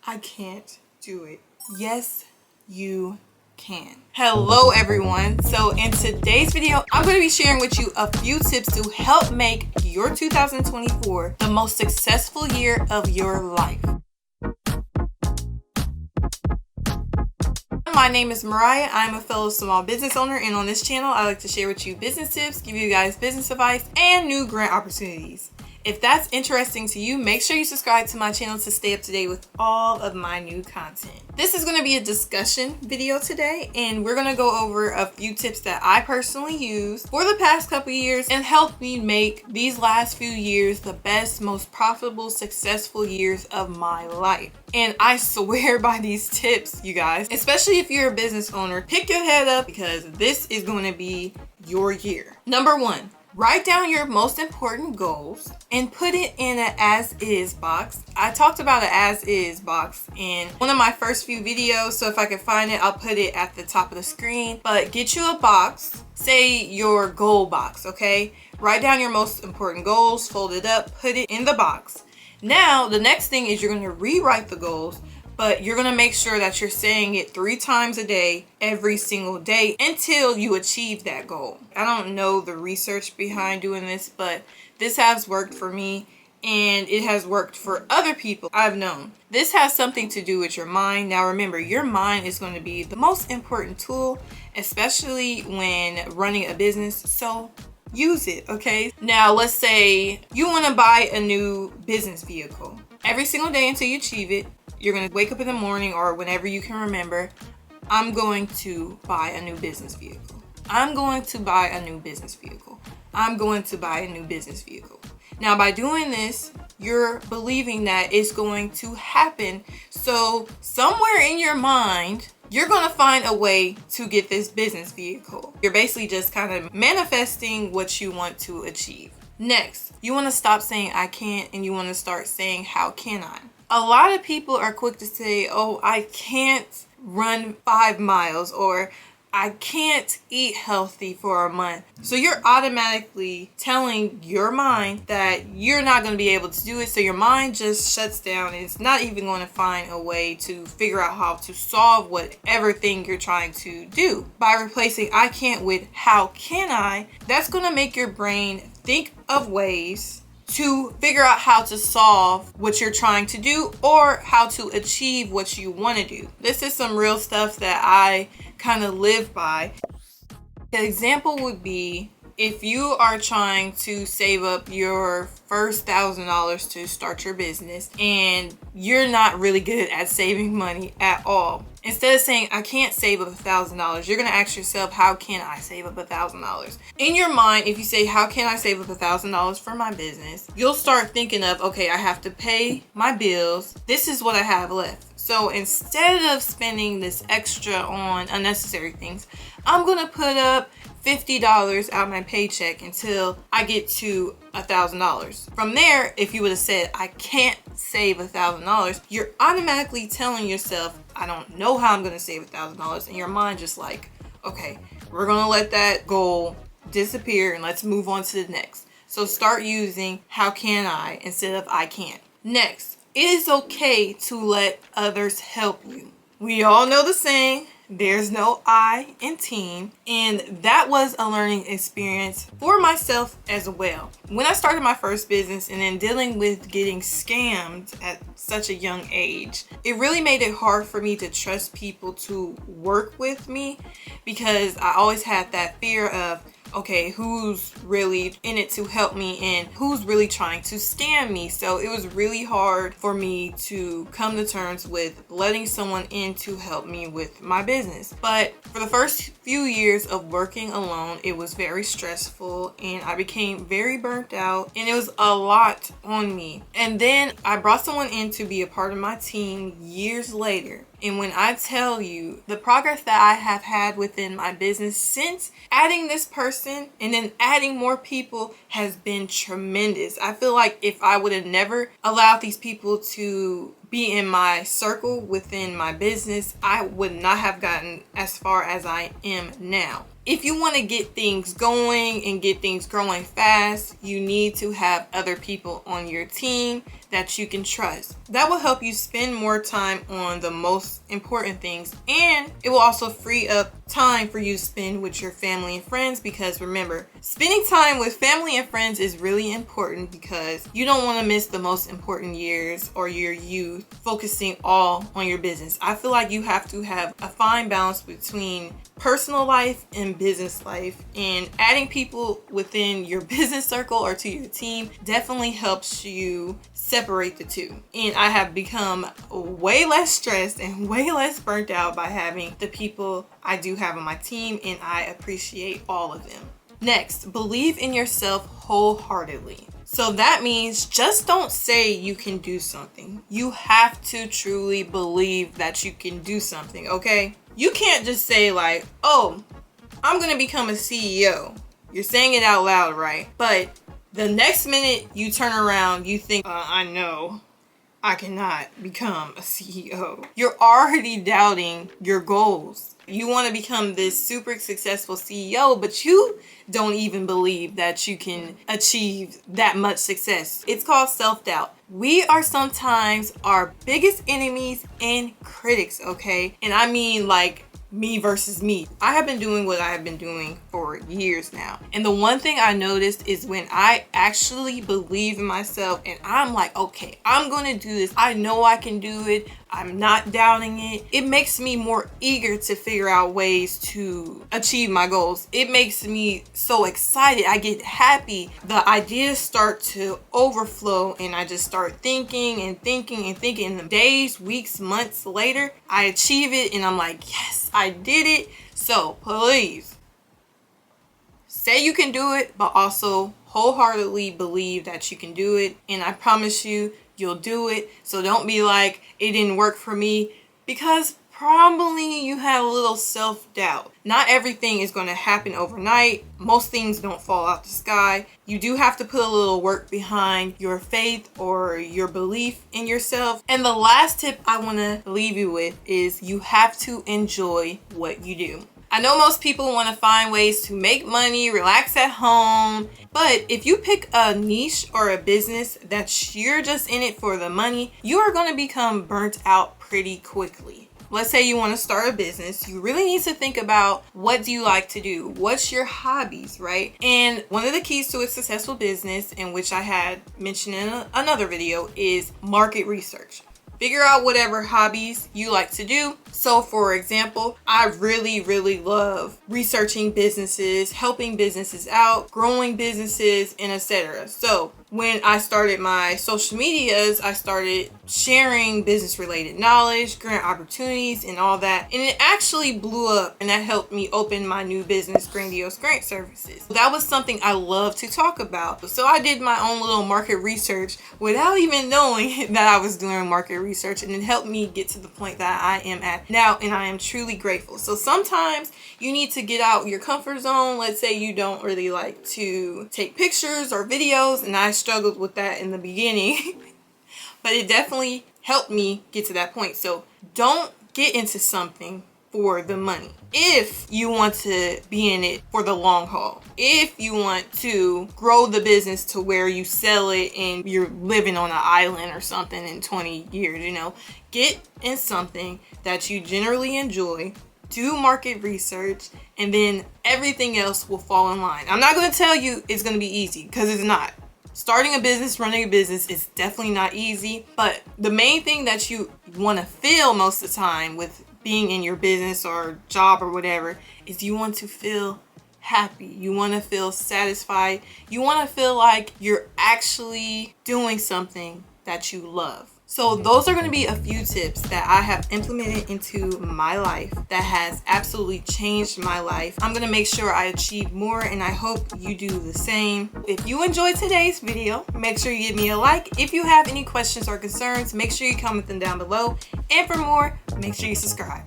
I can't do it. Yes, you can. Hello everyone. So in today's video, I'm going to be sharing with you a few tips to help make your 2024 the most successful year of your life. My name is Mariah. I'm a fellow small business owner, and on this channel, I like to share with you business tips, give you guys business advice, and new grant opportunities. If that's interesting to you, make sure you subscribe to my channel to stay up to date with all of my new content. This is going to be a discussion video today, and we're going to go over a few tips that I personally use for the past couple years and help me make these last few years the best, most profitable, successful years of my life. And I swear by these tips, you guys, especially if you're a business owner, pick your head up because this is going to be your year. Number one, write down your most important goals and put it in an as-is box. I talked about an as-is box in one of my first few videos, so if I can find it, I'll put it at the top of the screen. But get you a box, say your goal box, okay? Write down your most important goals, fold it up, put it in the box. Now, the next thing is you're going to rewrite the goals, but you're going to make sure that you're saying it 3 times a day, every single day, until you achieve that goal. I don't know the research behind doing this, but this has worked for me, and it has worked for other people I've known. This has something to do with your mind. Now remember, your mind is going to be the most important tool, especially when running a business, so use it, okay? Now let's say you want to buy a new business vehicle. Every single day until you achieve it, you're going to wake up in the morning or whenever you can remember, I'm going to buy a new business vehicle. I'm going to buy a new business vehicle. I'm going to buy a new business vehicle. Now, by doing this, you're believing that it's going to happen. So somewhere in your mind, you're going to find a way to get this business vehicle. You're basically just kind of manifesting what you want to achieve. Next, you want to stop saying I can't and you want to start saying how can I? A lot of people are quick to say, oh, I can't run 5 miles or I can't eat healthy for a month. So you're automatically telling your mind that you're not going to be able to do it. So your mind just shuts down and it's not even going to find a way to figure out how to solve whatever thing you're trying to do. By replacing I can't with how can I, that's going to make your brain think of ways to figure out how to solve what you're trying to do or how to achieve what you want to do. This is some real stuff that I kind of live by. An example would be if you are trying to save up your first $1,000 to start your business and you're not really good at saving money at all. Instead of saying, I can't save up $1,000, you're going to ask yourself, how can I save up $1,000? In your mind, if you say, how can I save up $1,000 for my business? You'll start thinking of, okay, I have to pay my bills. This is what I have left. So instead of spending this extra on unnecessary things, I'm going to put up $50 out my paycheck until I get to $1,000. From there, if you would have said, I can't save $1,000, you're automatically telling yourself, I don't know how I'm going to save $1,000. And your mind just like, okay, we're going to let that goal disappear and let's move on to the next. So start using how can I instead of I can't. Next, it is okay to let others help you. We all know the saying, there's no I in team, and that was a learning experience for myself as well. When I started my first business and then dealing with getting scammed at such a young age, it really made it hard for me to trust people to work with me because I always had that fear of, okay, who's really in it to help me and who's really trying to scam me? So it was really hard for me to come to terms with letting someone in to help me with my business. But for the first few years of working alone, it was very stressful and I became very burnt out and it was a lot on me. And then I brought someone in to be a part of my team years later. And when I tell you the progress that I have had within my business since adding this person and then adding more people has been tremendous. I feel like if I would have never allowed these people to be in my circle within my business, I would not have gotten as far as I am now. If you want to get things going and get things growing fast, you need to have other people on your team that you can trust. That will help you spend more time on the most important things, and it will also free up time for you to spend with your family and friends, because remember, spending time with family and friends is really important because you don't want to miss the most important years or your youth focusing all on your business. I feel like you have to have a fine balance between personal life and business life, and adding people within your business circle or to your team definitely helps you separate the two. And I have become way less stressed and way less burnt out by having the people I do have on my team, and I appreciate all of them. Next, believe in yourself wholeheartedly. So that means just don't say you can do something. You have to truly believe that you can do something, okay? You can't just say like, oh, I'm gonna become a CEO. You're saying it out loud, right? But the next minute you turn around, you think, I know I cannot become a CEO. You're already doubting your goals. You want to become this super successful CEO, but you don't even believe that you can achieve that much success. It's called self-doubt. We are sometimes our biggest enemies and critics, okay? And I mean like me versus me. I have been doing what I have been doing for years now. And the one thing I noticed is when I actually believe in myself and I'm like, okay, I'm gonna do this. I know I can do it. I'm not doubting it. It makes me more eager to figure out ways to achieve my goals. It makes me so excited. I get happy. The ideas start to overflow and I just start thinking and thinking and thinking. And the days, weeks, months later, I achieve it and I'm like, yes, I did it. So please say you can do it, but also wholeheartedly believe that you can do it. And I promise you, you'll do it. So don't be like, it didn't work for me, because probably you have a little self-doubt. Not everything is going to happen overnight. Most things don't fall out the sky. You do have to put a little work behind your faith or your belief in yourself. And the last tip I want to leave you with is you have to enjoy what you do. I know most people want to find ways to make money, relax at home, but if you pick a niche or a business that you're just in it for the money, you are going to become burnt out pretty quickly. Let's say you want to start a business. You really need to think about, what do you like to do? What's your hobbies, right? And one of the keys to a successful business, in which I had mentioned in another video, is market research. Figure out whatever hobbies you like to do. So for example, I really love researching businesses, helping businesses out, growing businesses, and etc. So when I started my social medias, I started sharing business related knowledge, grant opportunities, and all that. And it actually blew up, and that helped me open my new business, Grandiose Grant Services. That was something I love to talk about. So I did my own little market research without even knowing that I was doing market research, and it helped me get to the point that I am at now, and I am truly grateful. So sometimes you need to get out your comfort zone. Let's say you don't really like to take pictures or videos, and I struggled with that in the beginning. But it definitely helped me get to that point. So don't get into something for the money. If you want to be in it for the long haul, if you want to grow the business to where you sell it and you're living on an island or something in 20 years, get in something that you generally enjoy, do market research, and then everything else will fall in line. I'm not going to tell you it's going to be easy, because it's not. Starting a business, running a business is definitely not easy, but the main thing that you want to feel most of the time with being in your business or job or whatever is you want to feel happy. You want to feel satisfied. You want to feel like you're actually doing something that you love. So those are going to be a few tips that I have implemented into my life that has absolutely changed my life. I'm going to make sure I achieve more, and I hope you do the same. If you enjoyed today's video, make sure you give me a like. If you have any questions or concerns, make sure you comment them down below. And for more, make sure you subscribe.